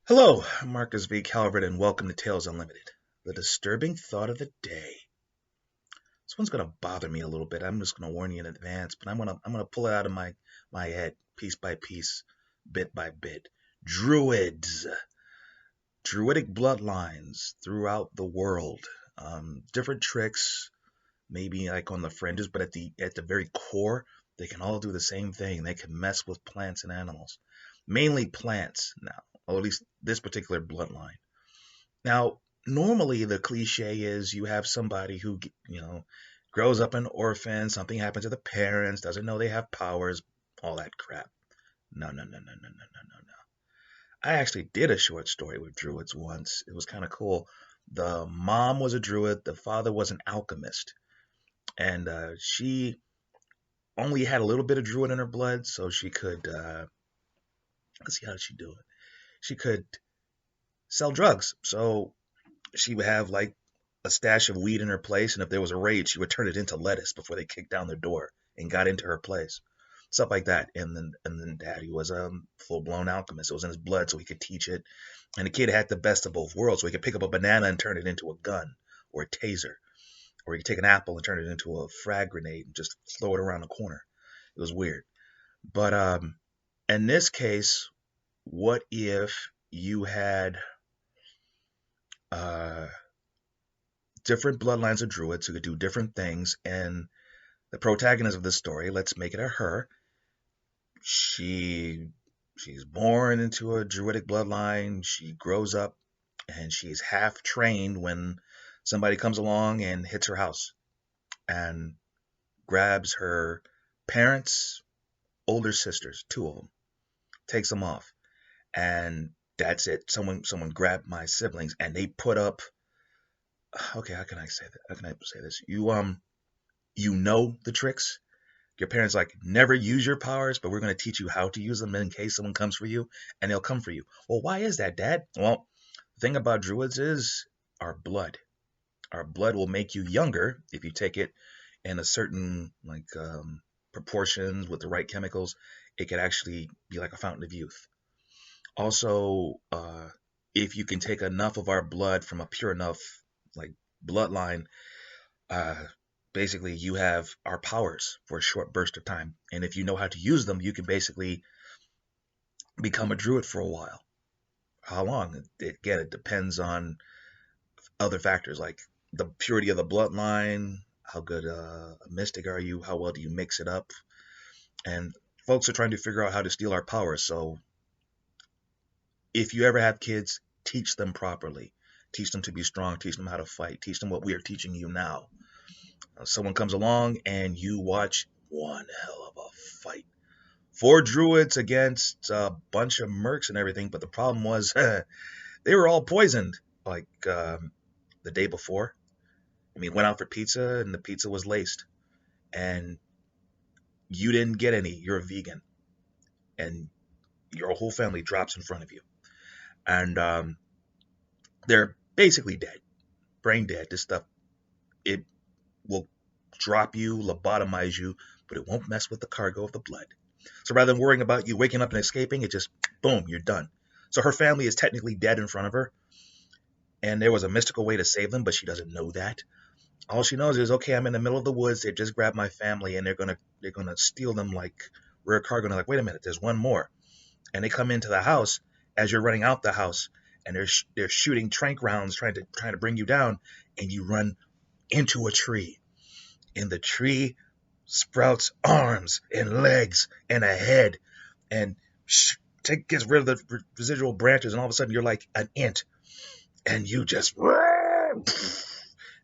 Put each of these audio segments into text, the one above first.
Hello, I'm Marcus V. Calvert, and welcome to Tales Unlimited. The disturbing thought of the day. This one's gonna bother me a little bit. I'm just gonna warn you in advance, but I'm gonna pull it out of my head piece by piece, bit by bit. Druids, druidic bloodlines throughout the world. Different tricks, maybe like on the fringes, but at the very core, they can all do the same thing. They can mess with plants and animals, mainly plants now, or at least this particular bloodline. Now, normally the cliche is you have somebody who, grows up an orphan, something happens to the parents, doesn't know they have powers, all that crap. No, no, no, no, no, no, no, no, no. I actually did a short story with druids once. It was kind of cool. The mom was a druid, the father was an alchemist, and she only had a little bit of druid in her blood, so she could, let's see, how did she do it? She could sell drugs. So she would have like a stash of weed in her place, and if there was a raid, she would turn it into lettuce before they kicked down the door and got into her place. Stuff like that. And then Daddy was a full blown alchemist. It was in his blood, so he could teach it. And the kid had the best of both worlds, so he could pick up a banana and turn it into a gun or a taser, or he could take an apple and turn it into a frag grenade and just throw it around the corner. It was weird. But in this case, what if you had uh, different bloodlines of druids who could do different things, and the protagonist of this story, let's make it a her. She she's born into a druidic bloodline. She grows up and she's half trained when somebody comes along and hits her house and grabs her parents, older sisters, two of them, takes them off, and that's it. Someone grabbed my siblings and they put up. Okay, how can I say that? How can I say this? You know the tricks. Your parents like never use your powers, but we're going to teach you how to use them in case someone comes for you, and they'll come for you. Well, why is that, Dad? Well, the thing about druids is our blood. Our blood will make you younger if you take it in a certain proportions with the right chemicals. It could actually be like a fountain of youth. Also, if you can take enough of our blood from a pure enough like bloodline, uh, basically you have our powers for a short burst of time. And if you know how to use them, you can basically become a druid for a while. How long? Again, it depends on other factors like the purity of the bloodline, how good a mystic are you, how well do you mix it up. And folks are trying to figure out how to steal our powers. So if you ever have kids, teach them properly. Teach them to be strong, teach them how to fight, teach them what we are teaching you now. Someone comes along and you watch one hell of a fight. Four druids against a bunch of mercs and everything, but the problem was they were all poisoned like the day before. I mean, went out for pizza and the pizza was laced, and you didn't get any. You're a vegan, and your whole family drops in front of you, and they're basically dead, brain dead. This stuff, it will drop you, lobotomize you, but it won't mess with the cargo of the blood. So rather than worrying about you waking up and escaping, it just boom, you're done. So her family is technically dead in front of her, and there was a mystical way to save them, but she doesn't know that. All she knows is, okay, I'm in the middle of the woods. They just grabbed my family, and they're gonna steal them like rare cargo. And they're like, wait a minute, there's one more. And they come into the house as you're running out the house, and they're shooting trank rounds trying to bring you down, and you run into a tree. And the tree sprouts arms and legs and a head, and gets rid of the residual branches, and all of a sudden you're like an ant, and you just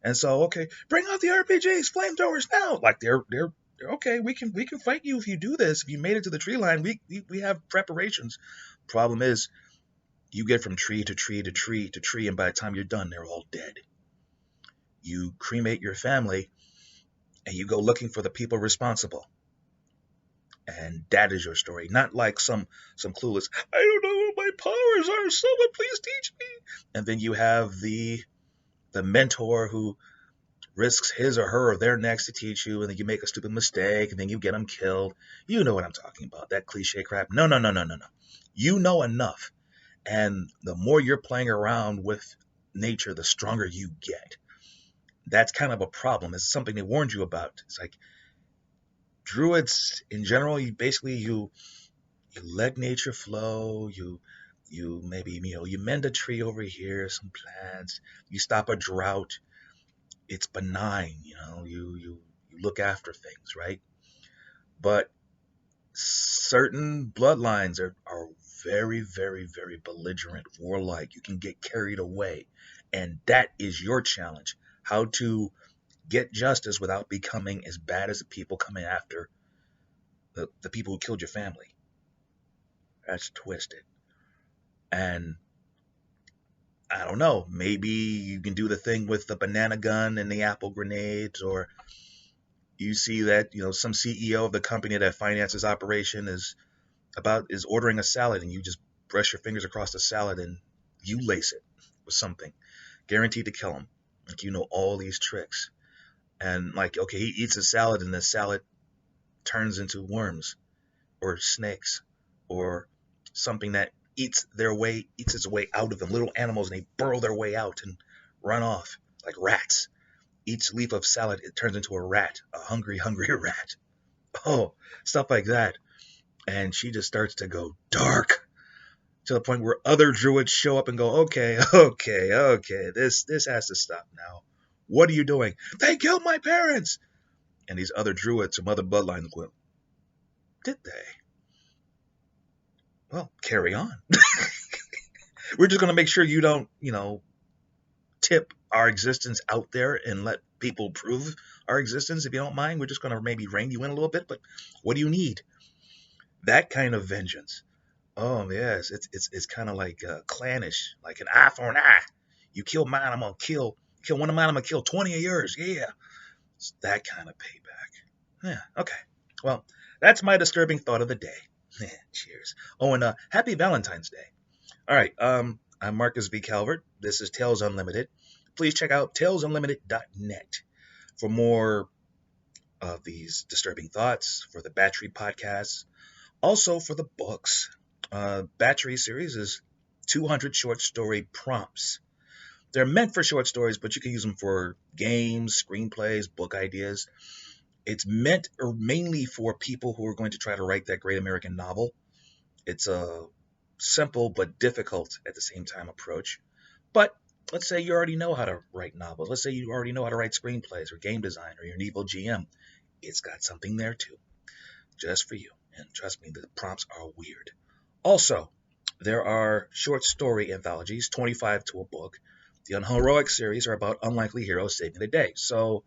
and so okay, bring out the RPGs, flamethrowers now. Like they're okay. We can fight you if you do this. If you made it to the tree line, we have preparations. Problem is, you get from tree to tree to tree to tree, and by the time you're done, they're all dead. You cremate your family, and you go looking for the people responsible. And that is your story. Not like some clueless, I don't know what my powers are, someone please teach me. And then you have the mentor who risks his or her or their necks to teach you, and then you make a stupid mistake, and then you get them killed. You know what I'm talking about, that cliche crap. No, no, no, no, no, no. You know enough. And the more you're playing around with nature, the stronger you get. That's kind of a problem. It's something they warned you about. It's like druids in general, you let nature flow. You maybe you mend a tree over here, some plants. You stop a drought. It's benign. You look after things, right? But certain bloodlines are very, very, very belligerent, warlike. You can get carried away. And that is your challenge. How to get justice without becoming as bad as the people coming after the people who killed your family. That's twisted. And I don't know, maybe you can do the thing with the banana gun and the apple grenades, or you see that, some CEO of the company that finances operation is ordering a salad, and you just brush your fingers across the salad and you lace it with something guaranteed to kill him. Like, all these tricks. And like, okay, he eats a salad and the salad turns into worms or snakes or something that eats its way out of them. Little animals, and they burrow their way out and run off like rats. Each leaf of salad, it turns into a rat, a hungry, hungry rat. Oh, stuff like that. And she just starts to go dark to the point where other druids show up and go, okay, okay, okay, this has to stop now. What are you doing? They killed my parents. And these other druids from other bloodlines go, did they? Well, carry on. We're just going to make sure you don't, tip our existence out there and let people prove our existence. If you don't mind, we're just going to maybe rein you in a little bit. But what do you need? That kind of vengeance. Oh yes, it's kind of like clannish, like an eye for an eye. You kill mine, I'm gonna kill one of mine, I'm gonna kill 20 of yours. Yeah, it's that kind of payback. Yeah. Okay. Well, that's my disturbing thought of the day. Cheers. Oh, and happy Valentine's Day. All right. I'm Marcus V. Calvert. This is Tales Unlimited. Please check out talesunlimited.net for more of these disturbing thoughts, for the Battery podcasts, also for the books. Battery series is 200 short story prompts. They're meant for short stories, but you can use them for games, screenplays, book ideas. It's meant or mainly for people who are going to try to write that great American novel. It's a simple but difficult at the same time approach. But let's say you already know how to write novels. Let's say you already know how to write screenplays or game design, or you're an evil GM. It's got something there too, just for you. And trust me, the prompts are weird. Also, there are short story anthologies, 25 to a book. The Unheroic series are about unlikely heroes saving the day. So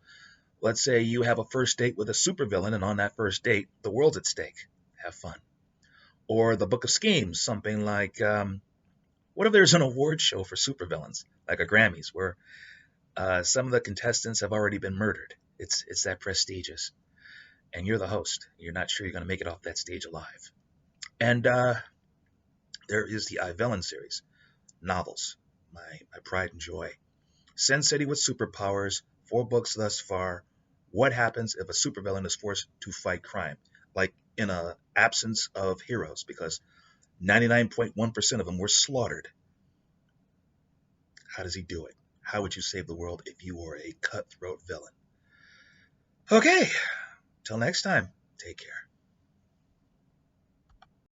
let's say you have a first date with a supervillain, and on that first date, the world's at stake. Have fun. Or the Book of Schemes, something like, what if there's an award show for supervillains, like a Grammys, where some of the contestants have already been murdered? It's that prestigious. And you're the host. You're not sure you're going to make it off that stage alive. And there is the Villain series, novels, my pride and joy. Sin City with superpowers, 4 books thus far. What happens if a supervillain is forced to fight crime? Like in an absence of heroes, because 99.1% of them were slaughtered. How does he do it? How would you save the world if you were a cutthroat villain? Okay, till next time, take care.